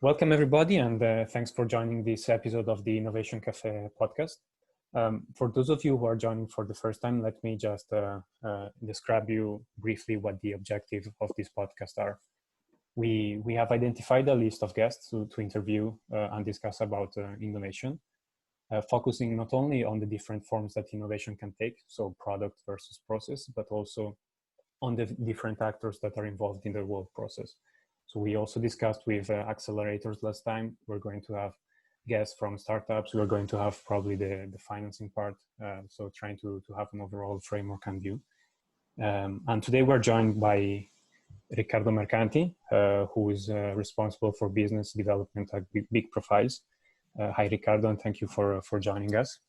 Welcome everybody, and thanks for joining this episode of the Innovation Cafe podcast. For those of you who are joining for the first time, let me just describe you briefly what the objective of this podcast are. We have identified a list of guests to interview and discuss about innovation, focusing not only on the different forms that innovation can take, so product versus process, but also on the different actors that are involved in the whole process. So we also discussed with Accelerators last time. We're going to have guests from startups. We're going to have probably the financing part. So trying to have an overall framework and view. And today we're joined by Riccardo Mercanti, who is responsible for business development at Big Profiles. Hi, Riccardo, and thank you for joining us.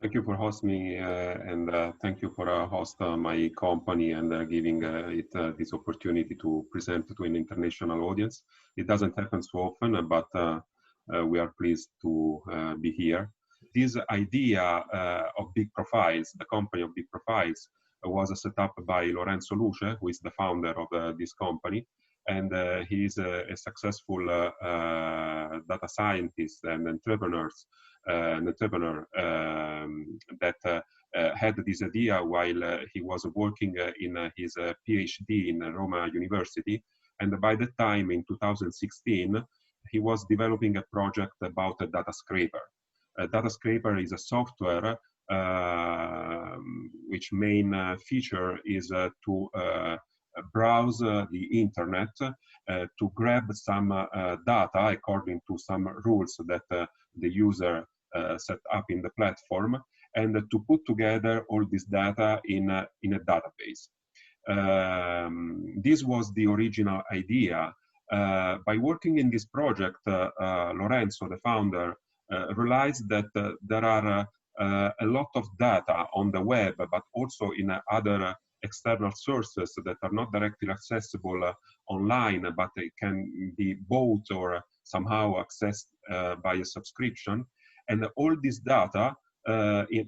Thank you for hosting me, and thank you for hosting my company and giving it this opportunity to present to an international audience. It doesn't happen so often, but we are pleased to be here. This idea of Big Profiles, the company of Big Profiles, was set up by Lorenzo Luce, who is the founder of this company. And he is a successful data scientist and entrepreneur that had this idea while he was working in his PhD in Roma University. And by that time, in 2016, he was developing a project about a data scraper. A data scraper is a software which main feature is to browse the internet to grab some data according to some rules that the user set up in the platform, and to put together all this data in a database. This was the original idea. By working in this project, Lorenzo, the founder, realized that there are a lot of data on the web, but also in other external sources that are not directly accessible online, but they can be bought or somehow accessed by a subscription. And all this data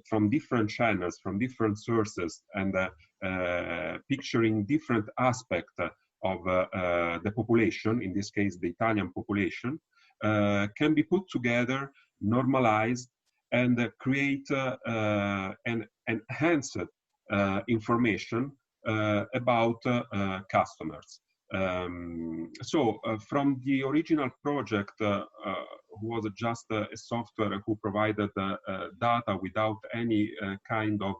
from different channels, from different sources, and picturing different aspects of the population, in this case the Italian population, can be put together, normalized, and create an enhanced information about customers. So from the original project, who was just a software who provided data without any kind of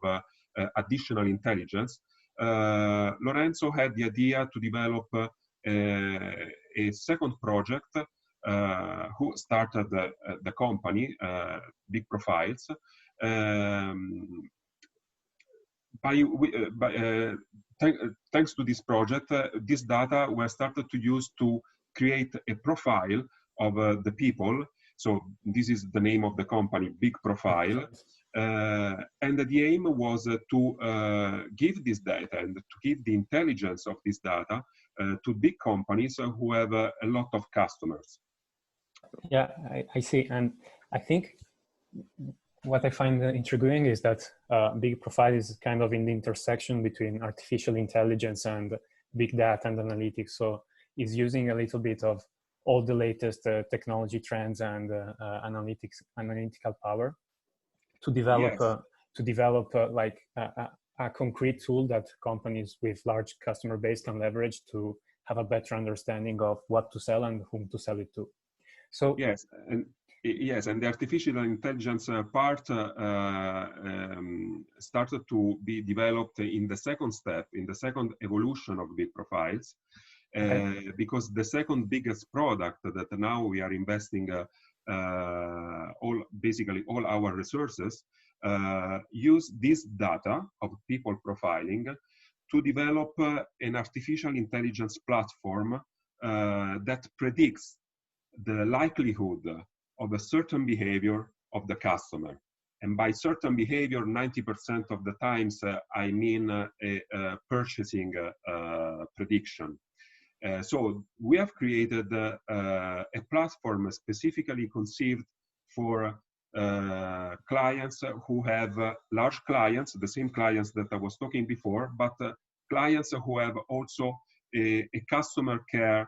additional intelligence, Lorenzo had the idea to develop a second project, who started the company, Big Profiles. Thanks to this project, this data were started to use to create a profile of the people. So this is the name of the company, Big Profile. And the aim was to give this data and to give the intelligence of this data to big companies who have a lot of customers. Yeah, I see. And I think what I find intriguing is that Big Profile is kind of in the intersection between artificial intelligence and big data and analytics. So it's using a little bit of all the latest technology trends and analytical power to develop like a concrete tool that companies with large customer base can leverage to have a better understanding of what to sell and whom to sell it to. So yes, and the artificial intelligence part started to be developed in the second step, in the second evolution of Big Profiles, because the second biggest product that now we are investing basically all our resources, use this data of people profiling to develop an artificial intelligence platform that predicts the likelihood of a certain behavior of the customer. And by certain behavior, 90% of the times, I mean a purchasing prediction. So we have created a platform specifically conceived for clients who have large clients, the same clients that I was talking before, but clients who have also a customer care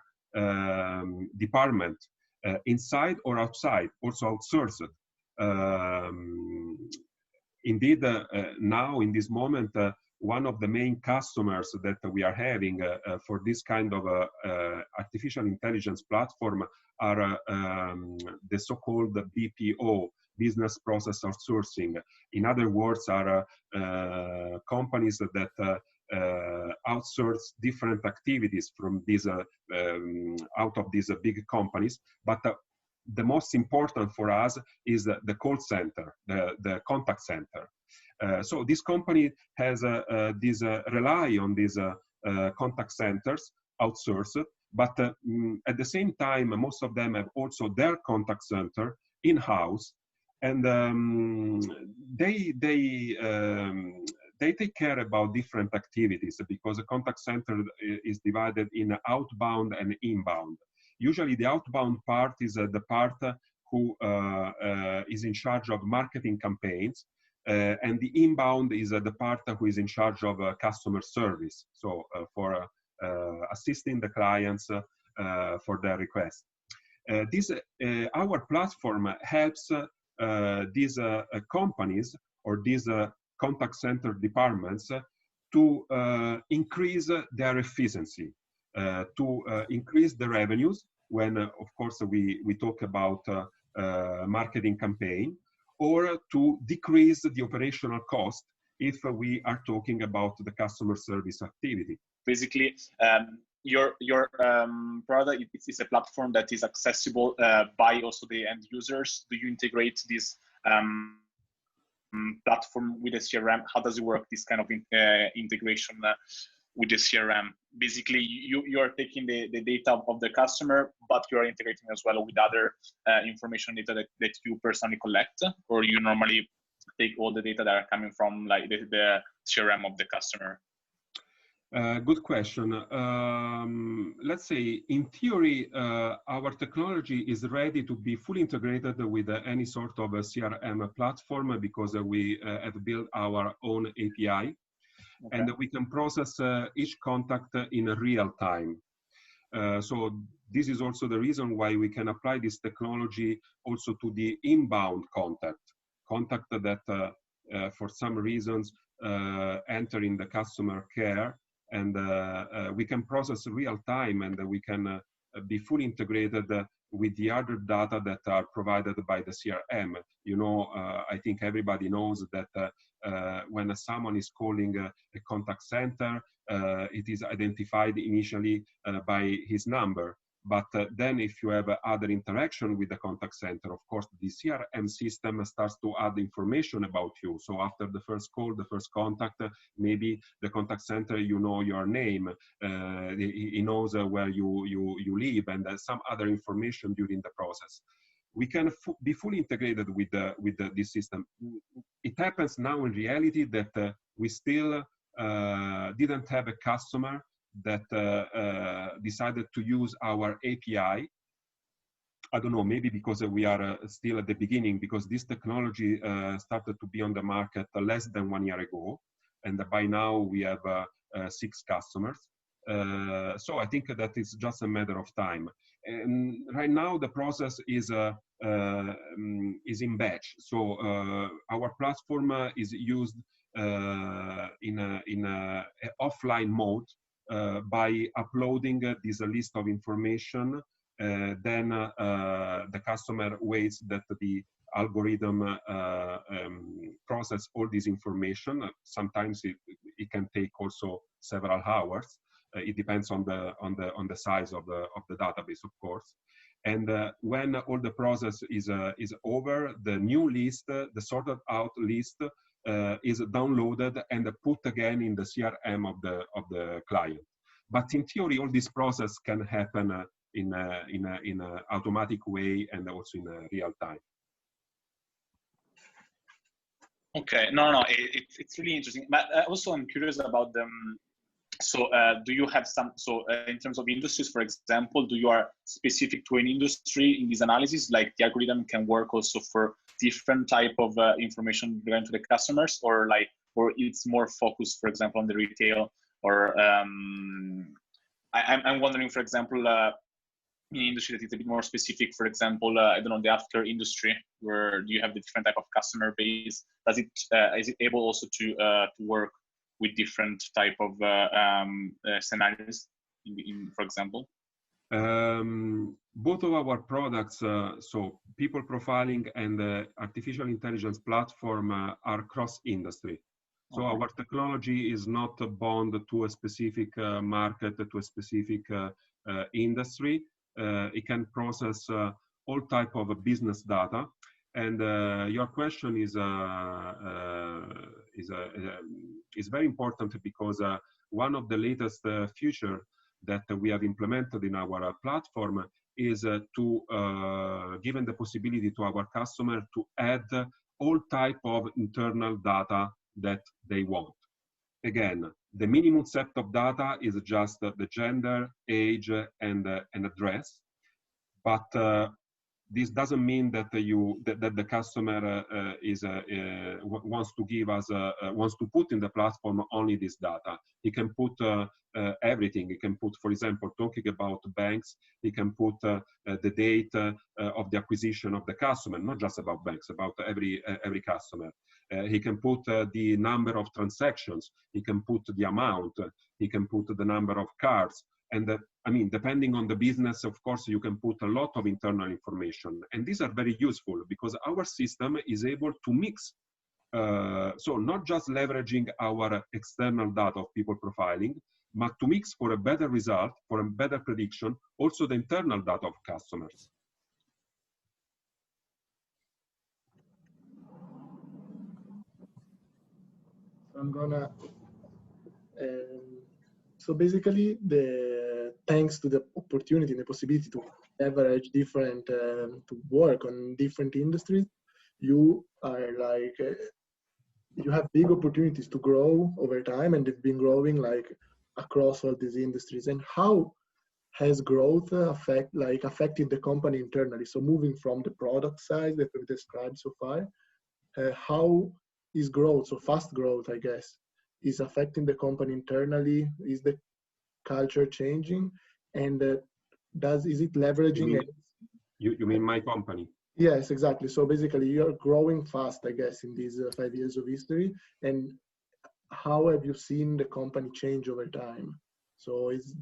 department, inside or outside, also outsourced. Indeed, now in this moment, one of the main customers that we are having for this kind of artificial intelligence platform are the so-called BPO, business process outsourcing. In other words, are companies that outsource different activities from these out of these big companies, but the most important for us is the call center, the contact center. So this company has rely on these contact centers outsourced, but at the same time, most of them have also their contact center in-house, and they take care about different activities because the contact center is divided in outbound and inbound. Usually the outbound part is the part who is in charge of marketing campaigns, and the inbound is the part who is in charge of customer service, so for assisting the clients for their requests. Our platform helps these companies or these contact center departments to increase their efficiency, to increase the revenues when, of course, we talk about marketing campaign, or to decrease the operational cost if we are talking about the customer service activity. Basically, your product is a platform that is accessible by also the end users. Do you integrate this platform with the CRM? How does it work, this kind of integration with the CRM? Basically, you are taking the data of the customer, but you are integrating as well with other information data that you personally collect, or you normally take all the data that are coming from like the CRM of the customer? Good question. Let's say, in theory, our technology is ready to be fully integrated with any sort of a CRM platform because we have built our own API. Okay. And we can process each contact in real time. So this is also the reason why we can apply this technology also to the inbound contact that for some reasons enter in the customer care, and we can process real time, and we can be fully integrated with the other data that are provided by the CRM. You know, I think everybody knows that when someone is calling a contact center, it is identified initially by his number. But then if you have other interaction with the contact center, of course, the CRM system starts to add information about you. So after the first call, the first contact, maybe the contact center, you know your name, he knows where you live, and some other information during the process. We can be fully integrated with this system. It happens now in reality that we still didn't have a customer that decided to use our API. I don't know, maybe because we are still at the beginning, because this technology started to be on the market less than 1 year ago, and by now we have 6 customers. So I think that it's just a matter of time. And right now the process is in batch. So our platform is used in a offline mode by uploading this list of information. Then the customer waits that the algorithm process all this information. Sometimes it can take also several hours. It depends on the size of the database, of course. And when all the process is over, the new list, the sorted out list, is downloaded and put again in the CRM of the client. But in theory, all this process can happen in an automatic way and also in real time. Okay, no, it's really interesting. But also I'm curious about them. So do you have some, in terms of industries, for example, do you are specific to an industry in this analysis, like the algorithm can work also for different type of information given to the customers, or it's more focused, for example, on the retail, or I'm wondering, for example, in industry that is a bit more specific? For example, I don't know, the healthcare industry, where you have the different type of customer base. Does it is it able also to work with different type of scenarios? For example. Both of our products, so people profiling and artificial intelligence platform, are cross-industry. So Okay. our technology is not bound to a specific market, to a specific industry. It can process all type of business data. And your question is very important, because one of the latest feature that we have implemented in our platform is to given the possibility to our customer to add all type of internal data that they want. Again, the minimum set of data is just the gender, age, and address. But this doesn't mean that that the customer wants to give us wants to put in the platform only this data. He can put everything. He can put, for example, talking about banks, he can put the date of the acquisition of the customer, not just about banks, about every customer. He can put the number of transactions. He can put the amount. He can put the number of cards. And I mean, depending on the business, of course, you can put a lot of internal information. And these are very useful because our system is able to mix. So not just leveraging our external data of people profiling, but to mix for a better result, for a better prediction, also the internal data of customers. I'm gonna, so basically, thanks to the opportunity and the possibility to leverage different, to work on different industries, you are like, you have big opportunities to grow over time, and they've been growing like across all these industries. And how has growth affected the company internally? So moving from the product side that we've described so far, how is growth, so fast growth, I guess, is affecting the company internally? Is the culture changing? And is it leveraging? You mean my company? Yes, exactly. So basically, you're growing fast, I guess, in these 5 years of history. And how have you seen the company change over time? So is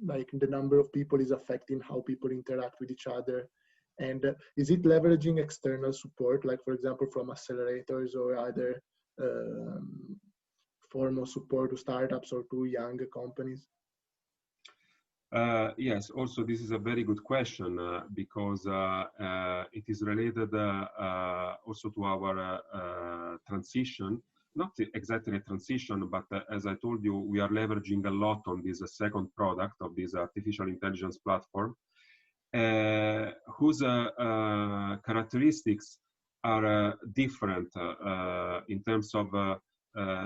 like the number of people is affecting how people interact with each other? And is it leveraging external support, like, for example, from accelerators or other form of support to startups or to younger companies? Yes, also this is a very good question because it is related also to our transition. Not exactly a transition, but as I told you, we are leveraging a lot on this second product of this artificial intelligence platform, whose characteristics are different in terms of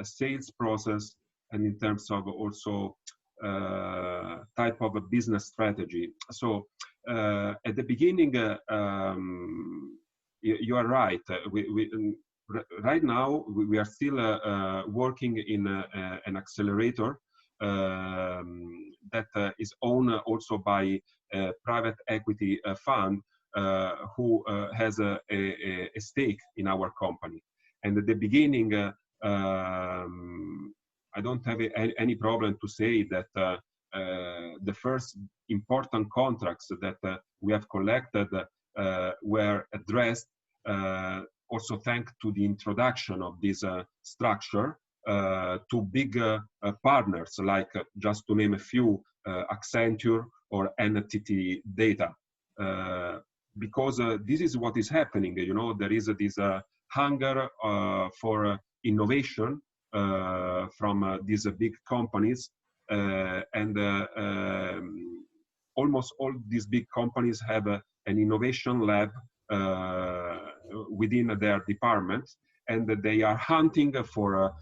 sales process and in terms of also type of a business strategy. So at the beginning, you are right. Right now, we are still working in an accelerator that is owned also by a private equity fund who has a stake in our company. And at the beginning, I don't have any problem to say that the first important contracts that we have collected were addressed also thanks to the introduction of this structure to big partners, like just to name a few, Accenture or NTT Data. Because this is what is happening, you know, there is this hunger for innovation from these big companies, and almost all these big companies have an innovation lab within their departments, and they are hunting for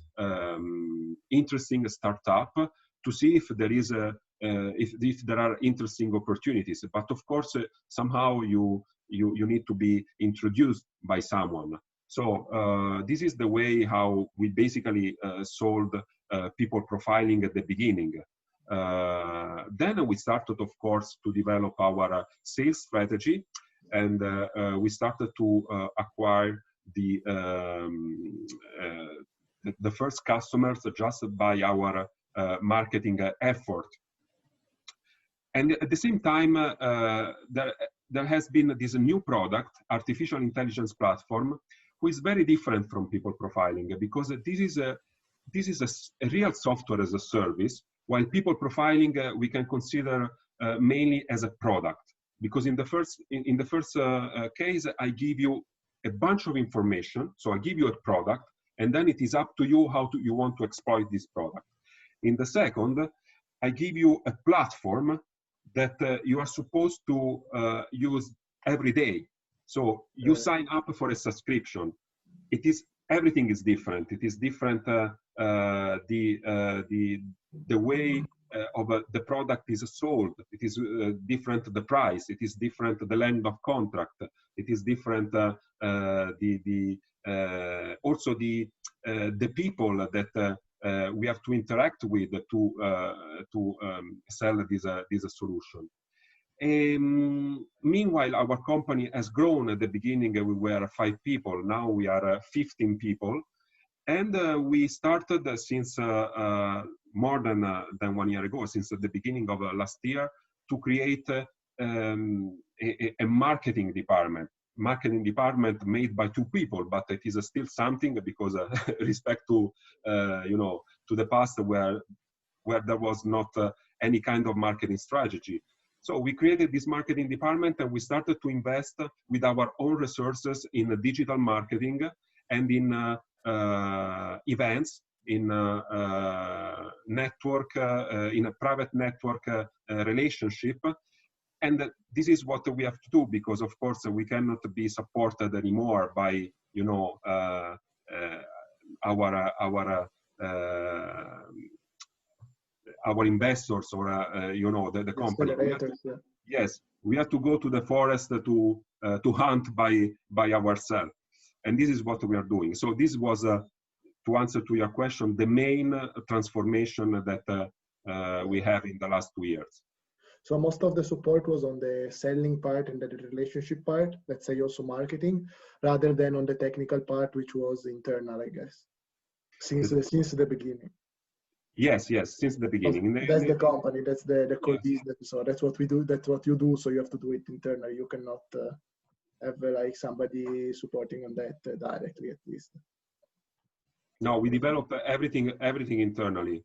interesting startup to see if there is if there are interesting opportunities. But of course, somehow you need to be introduced by someone. So this is the way how we basically sold people profiling at the beginning. Then we started, of course, to develop our sales strategy, and we started to acquire the first customers just by our marketing effort. And at the same time, there has been this new product, artificial intelligence platform, who is very different from people profiling, because this is a real software as a service, while people profiling we can consider mainly as a product. Because in the first case, I give you a bunch of information, so I give you a product, and then it is up to you how you want to exploit this product. In the second, I give you a platform that you are supposed to use every day. So you sign up for a subscription. Everything is different. It is different. The way of the product is sold. It is different. The price. It is different. The length of contract. It is different. Also the people that we have to interact with to sell this solution. Meanwhile, our company has grown. At the beginning, we were 5 people. Now we are 15 people, and we started since more than 1 year ago, since the beginning of last year, to create a marketing department. Marketing department made by 2 people, but it is still something, because respect to to the past where there was not any kind of marketing strategy. So we created this marketing department, and we started to invest with our own resources in digital marketing and in events, in network, in a private network relationship. And this is what we have to do, because of course we cannot be supported anymore by our investors or the company. Yes, we have to go to the forest to hunt by ourselves, and this is what we are doing. So this was to answer to your question, the main transformation that we have in the last 2 years. So most of the support was on the selling part and the relationship part, let's say also marketing, rather than on the technical part, which was internal, I guess, since the beginning. Yes, since the beginning. That's the company, that's the core business. So that's what we do, that's what you do. So you have to do it internally. You cannot have like somebody supporting on that directly, at least. No, we develop everything internally.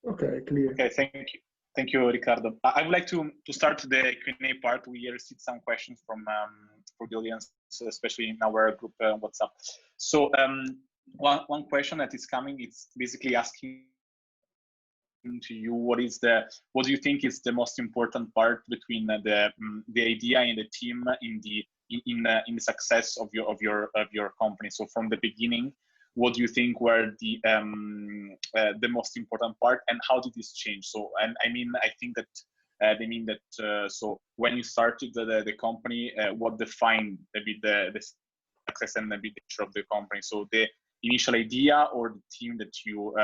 Okay, clear. Okay, thank you, Riccardo. I would like to start the Q&A part. We received some questions from the audience, especially in our group WhatsApp. So one question that is coming, it's basically asking to you, what do you think is the most important part between the idea and the team in the success of your company? So from the beginning, what do you think were the most important part, and how did this change? So, and I mean, I think that they mean that so when you started the company, what defined a bit the success and a bit the nature of the company? So the initial idea or the team that you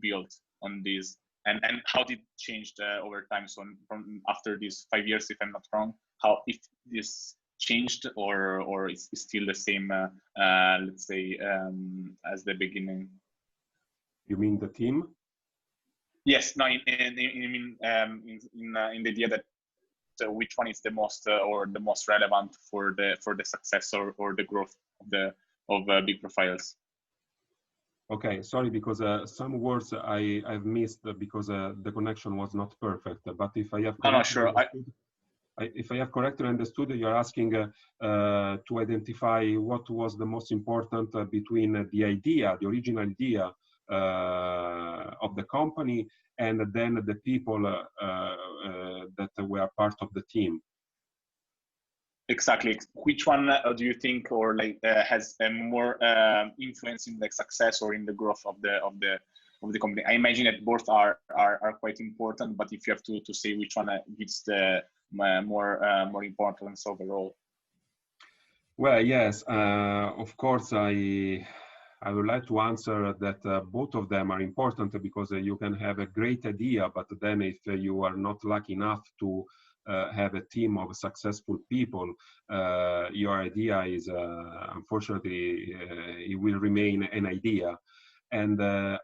built on this, and how did it change over time? So from after these 5 years, if I'm not wrong, how if this changed or it's still the same, let's say, as the beginning? You mean the team? Yes. No. In the idea that which one is the most or the most relevant for the success or the growth of Big Profiles? Okay, sorry, because some words I've missed because the connection was not perfect. But if I have if I have correctly understood, you're asking to identify what was the most important between the original idea of the company, and then the people that were part of the team. Exactly. Which one do you think, or like has a more influence in the success or in the growth of the company? I imagine that both are quite important, but if you have to say which one gives the more importance overall. Well, yes, of course, I I would like to answer that both of them are important, because you can have a great idea, but then if you are not lucky enough to have a team of successful people, your idea is, unfortunately, it will remain an idea. And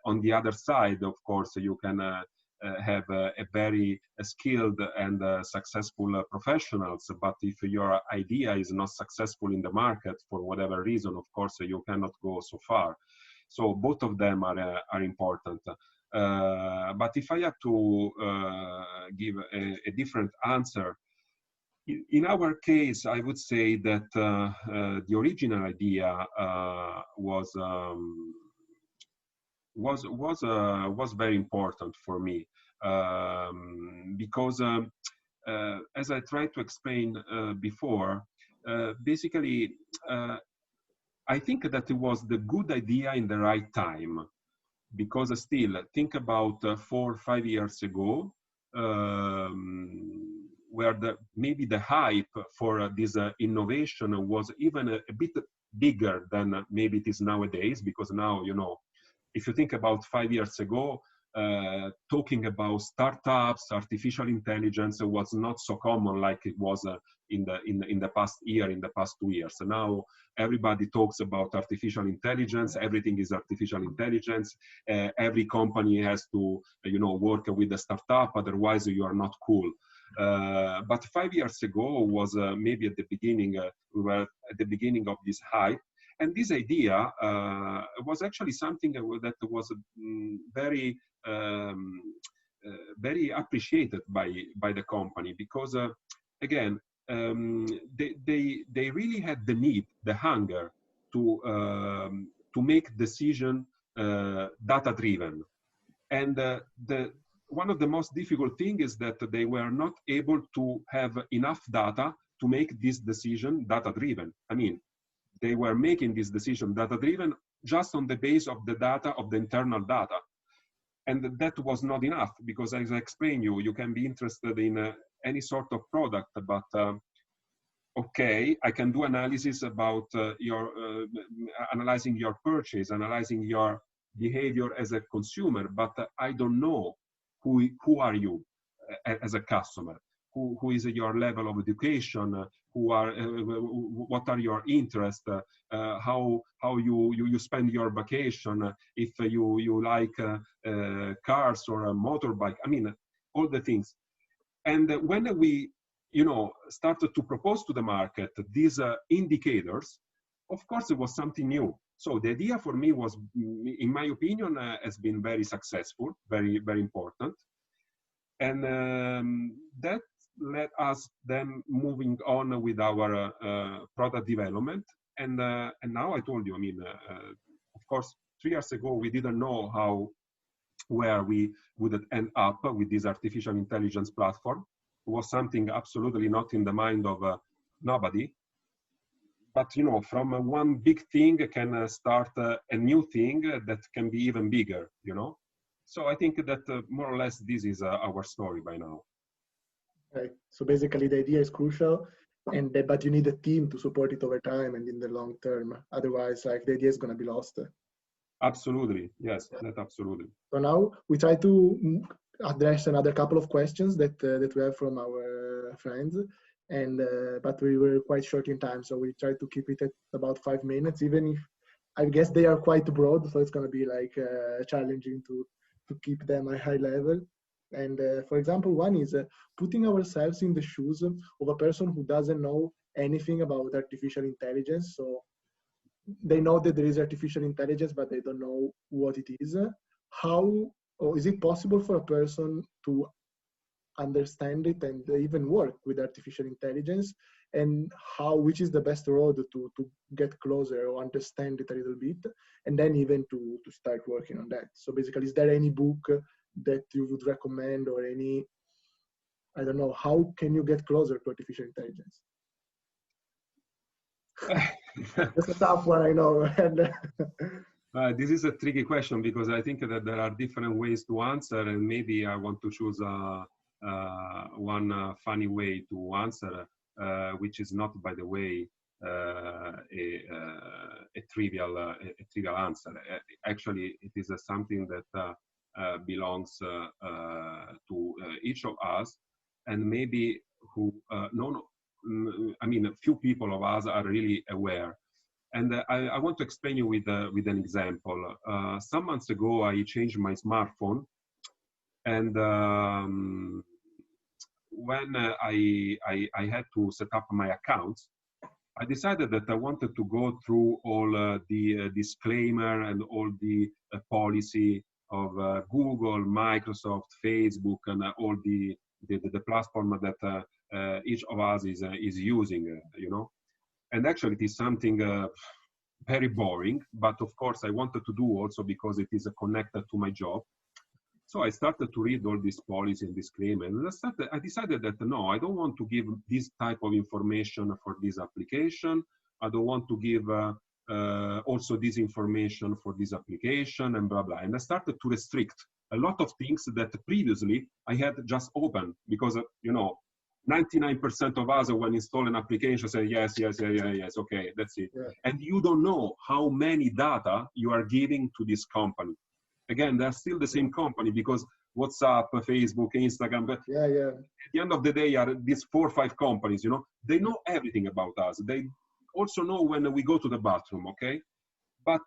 on the other side, of course, you can have a very skilled and successful professionals, but if your idea is not successful in the market for whatever reason, of course, you cannot go so far. So both of them are important. But if I have to give a different answer, in our case, I would say that the original idea was very important for me, because as I tried to explain before, basically I think that it was the good idea in the right time, because still think about 4 or 5 years ago, where maybe the hype for this innovation was even a bit bigger than maybe it is nowadays, because now, you know, if you think about 5 years ago, talking about startups, artificial intelligence was not so common like it was in the past year, in the past 2 years. So now everybody talks about artificial intelligence. Everything is artificial intelligence. Every company has to, you know, work with a startup, otherwise you are not cool. But 5 years ago was maybe at the beginning, we were at the beginning of this hype. And this idea was actually something that was very, very appreciated by the company, because again, they really had the need, the hunger to make decision data-driven. And one of the most difficult things is that they were not able to have enough data to make this decision data-driven. I mean, they were making this decision data-driven just on the base of the data, of the internal data. And that was not enough, because as I explained you can be interested in any sort of product, but okay, I can do analysis about analyzing your purchase, analyzing your behavior as a consumer, but I don't know who are you as a customer, who is your level of education, what are your interests, how you spend your vacation, if you like cars or a motorbike. I mean, all the things. And when we, you know, started to propose to the market these indicators, of course, it was something new. So the idea for me was, in my opinion, has been very successful, very, very important. And that led us then moving on with our product development. And now I told you, I mean, of course, 3 years ago, we didn't know where we would end up with this artificial intelligence platform. It was something absolutely not in the mind of nobody. But, you know, from one big thing can start a new thing that can be even bigger, you know? So I think that more or less this is our story by now. Right. So basically the idea is crucial, but you need a team to support it over time and in the long term. Otherwise, like, the idea is going to be lost. Absolutely. Yes, that absolutely. So now we try to address another couple of questions that we have from our friends, and but we were quite short in time, so we try to keep it at about 5 minutes, even if I guess they are quite broad, so it's going to be like challenging to keep them at high level. And for example, one is putting ourselves in the shoes of a person who doesn't know anything about artificial intelligence. So they know that there is artificial intelligence, but they don't know what it is. How, or is it possible for a person to understand it and even work with artificial intelligence? And which is the best road to get closer or understand it a little bit, and then even to start working on that? So basically, is there any book that you would recommend, or any, I don't know, how can you get closer to artificial intelligence? That's a tough one, I know. This is a tricky question, because I think that there are different ways to answer, and maybe I want to choose one funny way to answer, which is not, by the way, a trivial answer. Actually, it is something that belongs to each of us, and maybe who I mean, a few people of us are really aware. And I want to explain you with an example. Some months ago, I changed my smartphone, and when I had to set up my accounts, I decided that I wanted to go through all the disclaimer and all the policy of Google, Microsoft, Facebook, and all the platform that each of us is using, you know. And actually, it is something very boring, but of course, I wanted to do also because it is connected to my job. So I started to read all this policy and disclaimer, and I decided that no, I don't want to give this type of information for this application. I don't want to give also this information for this application, and blah, blah. And I started to restrict a lot of things that previously I had just open, because, you know, 99% of us, when install an application, say, yes, okay, that's it. Yeah. And you don't know how many data you are giving to this company. Again, they're still the same company, because WhatsApp, Facebook, Instagram, but at the end of the day are these 4 or 5 companies, you know, they know everything about us. They also know when we go to the bathroom, okay? But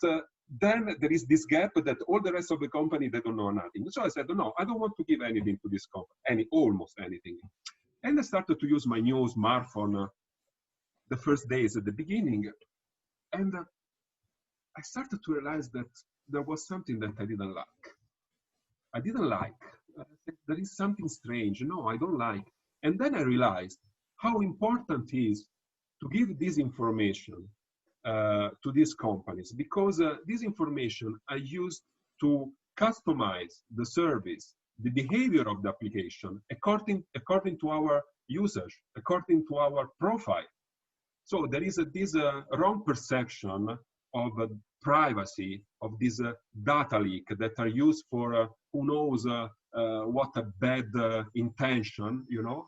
then there is this gap that all the rest of the company, they don't know nothing. So I said, no, I don't want to give anything to this company, almost anything. And I started to use my new smartphone the first days at the beginning. And I started to realize that there was something that I didn't like. I didn't like. There is something strange. No, I don't like. And then I realized how important it is to give this information to these companies, because this information I used to customize the service, the behavior of the application according to our usage, according to our profile. So there is this wrong perception of privacy, of this data leak that are used for who knows what a bad intention, you know,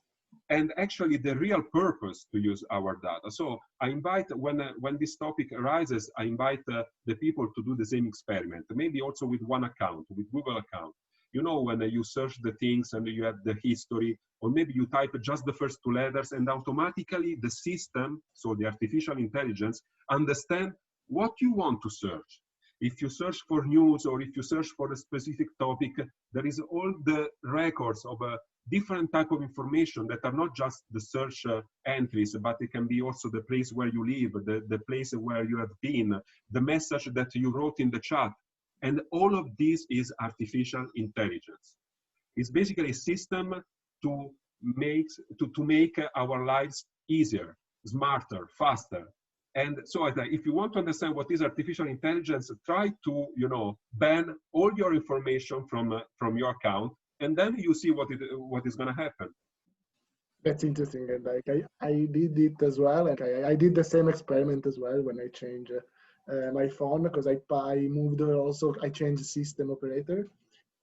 and actually the real purpose to use our data. So I invite, when this topic arises, I invite the people to do the same experiment, maybe also with one account, with Google account. You know, when you search the things and you have the history, or maybe you type just the first 2 letters, and automatically the system, so the artificial intelligence, understand what you want to search. If you search for news, or if you search for a specific topic, there is all the records of a different type of information that are not just the search entries, but it can be also the place where you live, the place where you have been, the message that you wrote in the chat. And all of this is artificial intelligence. It's basically a system to make our lives easier, smarter, faster. And so if you want to understand what is artificial intelligence, try to, you know, ban all your information from your account, and then you see what is going to happen. That's interesting. And like I did it as well. Like I did the same experiment as well when I changed my phone, because I moved also, I changed system operator.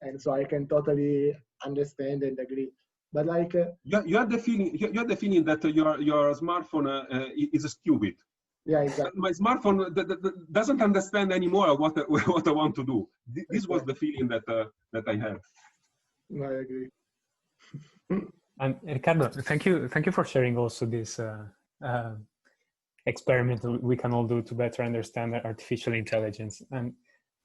And so I can totally understand and agree. But like you have the feeling that your smartphone is stupid. Yeah, exactly. My smartphone doesn't understand anymore what I want to do. This was the feeling that I had. I agree. And Riccardo, thank you for sharing also this experiment we can all do to better understand artificial intelligence. And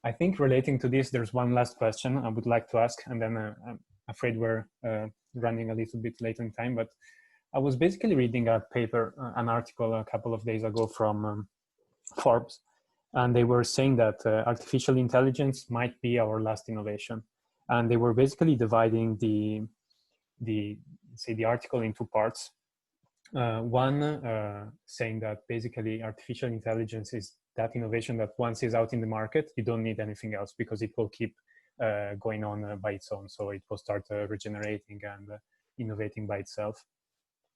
I think relating to this, there's one last question I would like to ask, and then I'm afraid we're running a little bit late in time, but I was basically reading a paper, an article a couple of days ago from Forbes, and they were saying that artificial intelligence might be our last innovation. And they were basically dividing the article in 2 parts. One saying that basically artificial intelligence is that innovation that once it's out in the market, you don't need anything else, because it will keep going on by its own. So it will start regenerating and innovating by itself.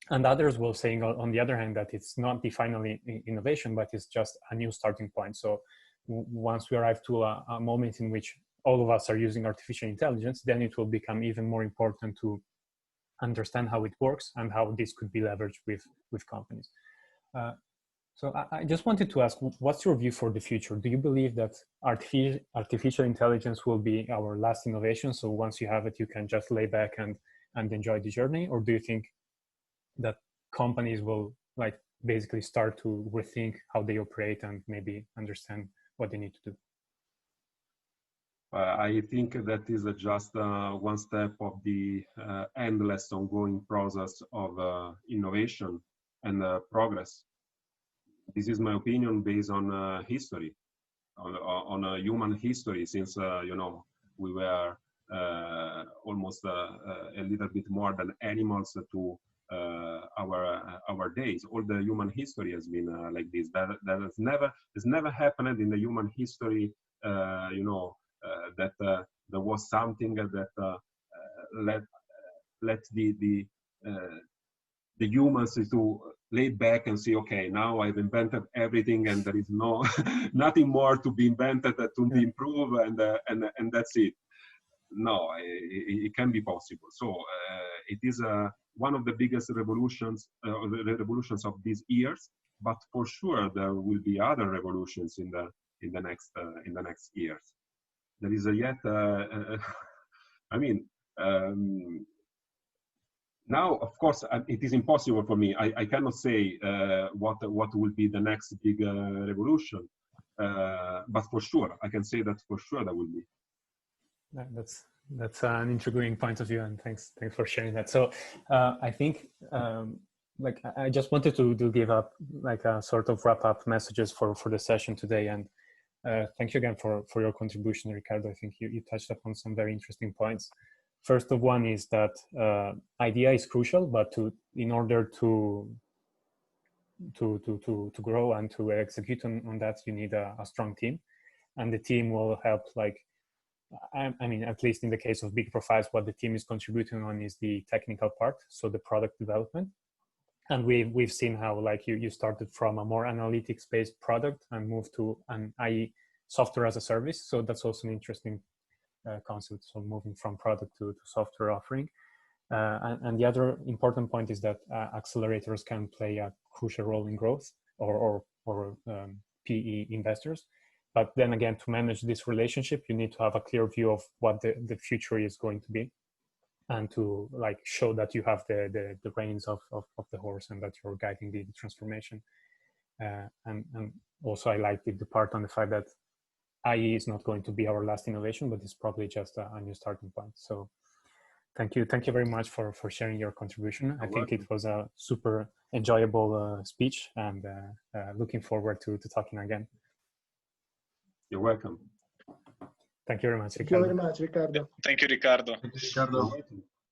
And others will saying, on the other hand, that it's not the final innovation, but it's just a new starting point. So once we arrive to a moment in which all of us are using artificial intelligence, then it will become even more important to understand how it works and how this could be leveraged with companies. So I just wanted to ask, what's your view for the future? Do you believe that artificial intelligence will be our last innovation? So once you have it, you can just lay back and enjoy the journey? Or do you think that companies will like basically start to rethink how they operate and maybe understand what they need to do? I think that is just one step of the endless ongoing process of innovation and progress. This is my opinion based on history, on human history, since you know, we were almost a little bit more than animals to our days. All the human history has been like this. That has never happened in the human history. You know, that there was something that let the humans to lay back and say, okay, now I've invented everything and there is no nothing more to be invented, to be improved, and that's it. No, it can be possible. So it is one of the biggest revolutions, the revolutions of these years. But for sure, there will be other revolutions in the next years. There is yet, I mean. Now, of course, it is impossible for me. I cannot say what will be the next big revolution, but for sure, I can say that for sure there will be. That's an intriguing point of view, and thanks for sharing that. So I think like I just wanted to give up like a sort of wrap up messages for the session today, and thank you again for your contribution, Riccardo. I think you touched upon some very interesting points. First of one is that idea is crucial, but in order to grow and to execute on that, you need a strong team, and the team will help. Like, I mean, at least in the case of Big Profiles, what the team is contributing on is the technical part, so the product development. And we've seen how like you started from a more analytics-based product and moved to an IE software as a service. So that's also an interesting concept, so moving from product to software offering. And the other important point is that accelerators can play a crucial role in growth or PE investors. But then again, to manage this relationship, you need to have a clear view of what the future is going to be, and to like show that you have the reins of the horse and that you're guiding the transformation. And also I like the part on the fact that IE is not going to be our last innovation, but it's probably just a new starting point. So thank you very much for sharing your contribution. I think it was a super enjoyable speech, and looking forward to talking again. You're welcome. Thank you very much, Riccardo. Thank you very much, Riccardo. Thank you, Riccardo. Thank you, Riccardo.